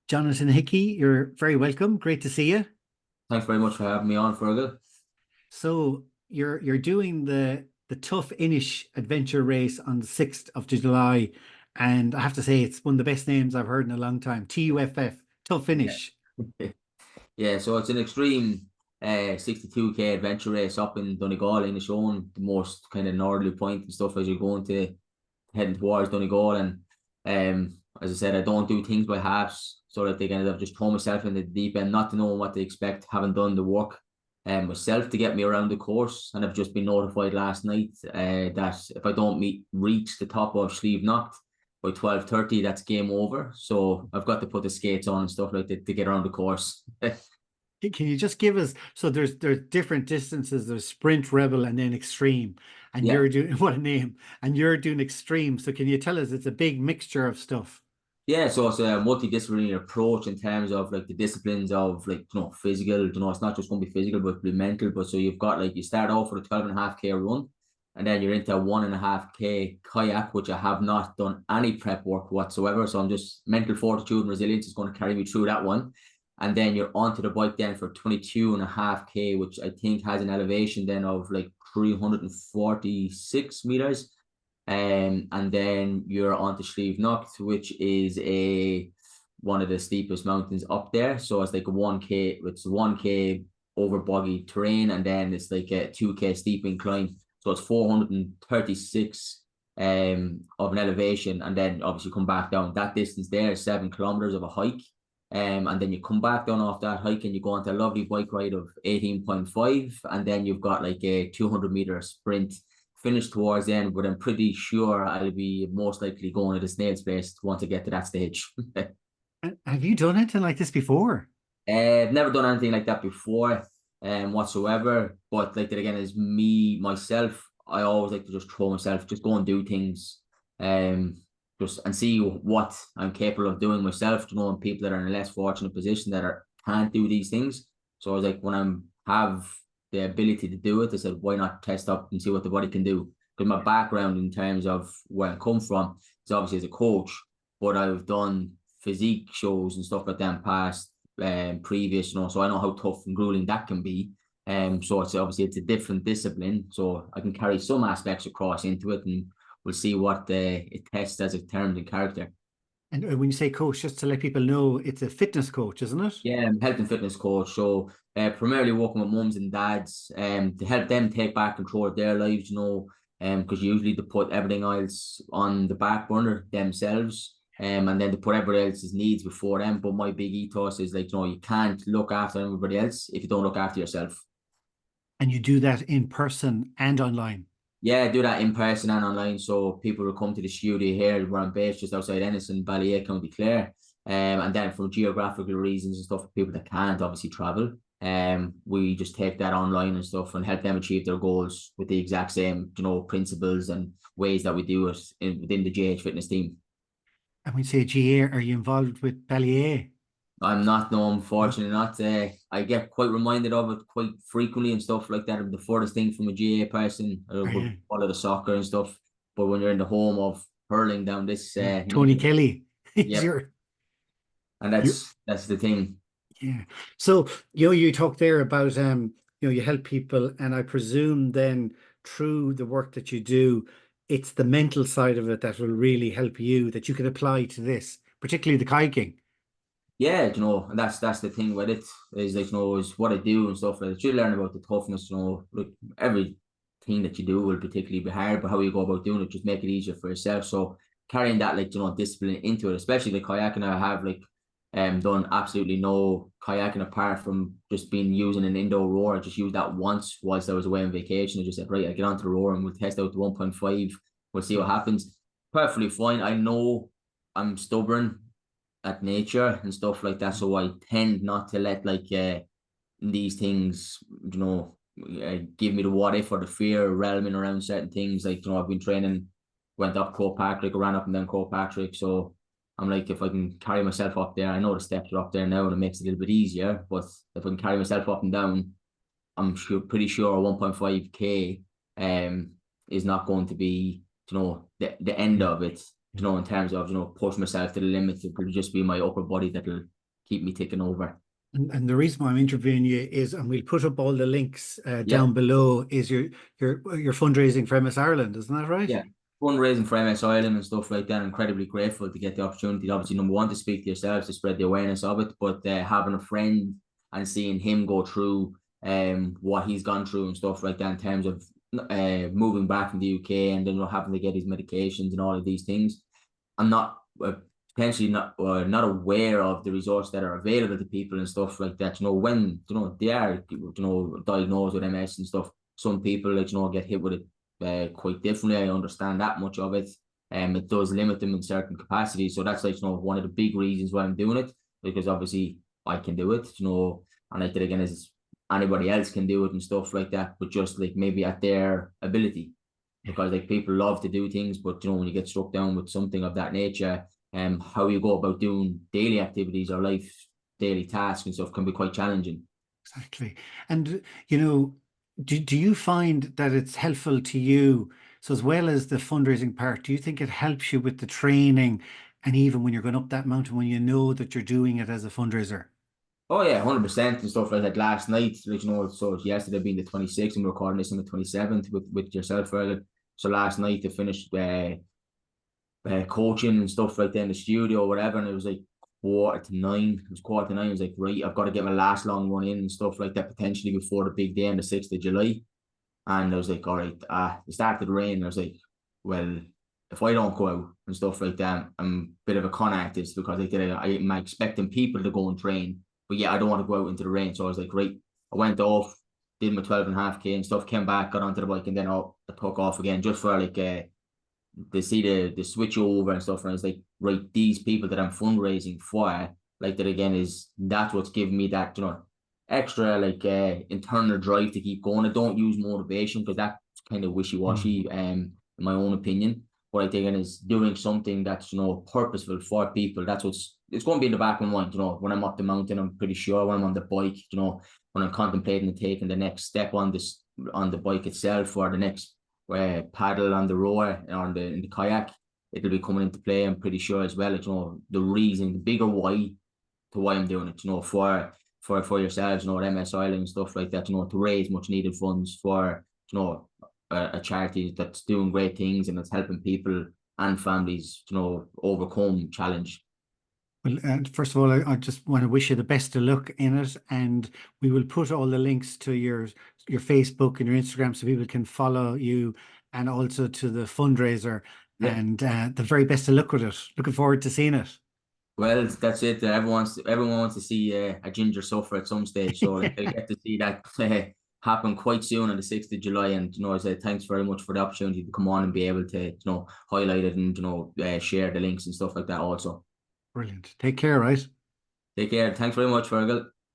Johnathon Hickey, you're very welcome. Great to see you. Thanks very much for having me on, Fergal. So you're doing the Tuff Inish adventure race on the 6th of July, and I have to say it's one of the best names I've heard in a long time. TUFF, Tuff Yeah. Inish. Yeah, so it's an extreme 62K adventure race up in Donegal in Inishowen, the most kind of northerly point and stuff as you're going to heading towards Donegal. And as I said, I don't do things by halves, so that they kind of just throw myself in the deep end, not to know what to expect, having done the work myself to get me around the course. And I've just been notified last night that if I don't reach the top of Sleeve Knocked by 12:30, that's game over. So I've got to put the skates on and stuff like that to get around the course. Can you just give us, so there's different distances, there's sprint, rebel, and then extreme, and Yeah. you're doing what a name, and you're doing extreme. So can you tell us it's a big mixture of stuff? Yeah, so it's a multidisciplinary approach in terms of like the disciplines of like physical, it's not just going to be physical but be mental. But so you've got like you start off with a 12.5K run, and then you're into a 1.5K kayak, which I have not done any prep work whatsoever. So I'm just mental fortitude and resilience is going to carry me through that one. And then you're onto the bike then for 22.5K, which I think has an elevation then of like 346 meters. And then you're on to Slieve Nocht, which is one of the steepest mountains up there. So it's like a 1K, it's 1K over boggy terrain, and then it's like a 2K steep incline. So it's 436 of an elevation, and then obviously come back down. That distance there is 7 kilometers of a hike. And then you come back down off that hike and you go on to a lovely bike ride of 18.5, and then you've got like a 200-meter sprint finish towards the end, but I'm pretty sure I'll be most likely going to the snail's pace once I get to that stage. Have you done anything like this before? I've never done anything like that before, whatsoever. But like that again is me myself. I always like to just throw myself, just go and do things, just and see what I'm capable of doing myself. And people that are in a less fortunate position that can't do these things. So I was like, when have the ability to do it, I said, why not test up and see what the body can do? Because my background in terms of where I come from is obviously as a coach, but I've done physique shows and stuff like that in past previous, so I know how tough and grueling that can be. So it's obviously it's a different discipline, so I can carry some aspects across into it, and we'll see what it tests as a terms and character. And when you say coach, just to let people know, it's a fitness coach, isn't it? Yeah, I'm health and fitness coach. So primarily working with mums and dads to help them take back control of their lives, because usually they put everything else on the back burner themselves. And then they put everybody else's needs before them. But my big ethos is like, you can't look after everybody else if you don't look after yourself. And you do that in person and online. Yeah, I do that in person and online. So people will come to the studio here where I'm based, just outside Ennis, Ballyea, County Clare. And then for geographical reasons and stuff, for people that can't obviously travel, we just take that online and stuff and help them achieve their goals with the exact same, principles and ways that we do it within the JH Fitness team. And when you say GA, are you involved with Ballyea? I'm not, no, No. unfortunately not. I get quite reminded of it quite frequently and stuff like that. I'm the furthest thing from a GA person. I Are would you? follow the soccer and stuff. But when you're in the home of hurling down this, Yeah. Tony Kelly. He's yep, your and you that's the thing. yeah. So you talk there about you help people, and I presume then through the work that you do, it's the mental side of it that will really help you that you can apply to this, particularly the kayaking. Yeah, and that's the thing with it is like is what I do and stuff like that. You learn about the toughness, like everything that you do will particularly be hard, but how you go about doing it, just make it easier for yourself. So carrying that like discipline into it, especially the kayaking, I have like done absolutely no kayaking apart from just being using an indoor rower. I just used that once whilst I was away on vacation. I just said, right, I get onto the rower and we'll test out the 1.5. We'll see what happens. Perfectly fine. I know I'm stubborn at nature and stuff like that. So I tend not to let like these things, give me the what if or the fear realming around certain things. Like, I've been training, went up Crow Patrick, ran up and down Crow Patrick. So I'm like, if I can carry myself up there, I know the steps are up there now and it makes it a little bit easier. But if I can carry myself up and down, pretty sure 1.5K is not going to be, the end of it, in terms of, push myself to the limit. It could just be my upper body that'll keep me ticking over. And the reason why I'm interviewing you is, and we'll put up all the links Yeah, down below, is your fundraising for MS Ireland, isn't that right? yeah. Fundraising for MS Ireland and stuff like that. Incredibly grateful to get the opportunity. Obviously, number one, to speak to yourselves to spread the awareness of it, but having a friend and seeing him go through what he's gone through and stuff like that in terms of moving back from the UK and then having to get his medications and all of these things. I'm not potentially not aware of the resources that are available to people and stuff like that. When they are diagnosed with MS and stuff, some people get hit with it quite differently. I understand that much of it. It does limit them in certain capacities. So that's one of the big reasons why I'm doing it, because obviously I can do it, and like that again is anybody else can do it and stuff like that, but just like maybe at their ability. Because like people love to do things, but when you get struck down with something of that nature, how you go about doing daily activities or daily tasks and stuff can be quite challenging. Exactly. And do you find that it's helpful to you? So as well as the fundraising part, do you think it helps you with the training and even when you're going up that mountain, when you know that you're doing it as a fundraiser? Oh yeah, 100% and stuff like that. Last night, so yesterday being the 26th, and we're recording this on the 27th with yourself, Fergal. So last night I finished coaching and stuff like that in the studio or whatever, and it was like quarter to nine. It was quarter to nine. I was like, right, I've got to get my last long run in and stuff like that, potentially before the big day on the 6th of July. And I was like, all right, it started to rain. I was like, well, if I don't go out and stuff like that, I'm a bit of a con artist, because I'm expecting people to go and train. But yeah, I don't want to go out into the rain. So I was like, right, I went off, did my 12.5K and stuff, came back, got onto the bike, and then I took off again just for like to see the switch over and stuff. And I was like, right, these people that I'm fundraising for, like that again, that's what's giving me that, extra like internal drive to keep going. I don't use motivation because that's kind of wishy-washy, in my own opinion. But I think it is doing something that's purposeful for people. That's it's going to be in the back of my mind. When I'm up the mountain, I'm pretty sure when I'm on the bike, when I'm contemplating and taking the next step on the bike itself, or the next paddle on the rower or in the kayak, it'll be coming into play. I'm pretty sure as well. The reason, the bigger why to why I'm doing it. For yourselves, at MS Island and stuff like that. To raise much needed funds for a charity that's doing great things and it's helping people and families overcome challenge. Well, first of all, I just want to wish you the best of luck in it, and we will put all the links to your Facebook and your Instagram so people can follow you, and also to the fundraiser. Yeah. And the very best of luck with it. Looking forward to seeing it. Well, that's it. Everyone wants to see a ginger suffer at some stage, so they'll get to see that happen quite soon on the 6th of July. And I say thanks very much for the opportunity to come on and be able to highlight it and share the links and stuff like that also. Brilliant. Take care, right? Take care. Thanks very much, Fergal.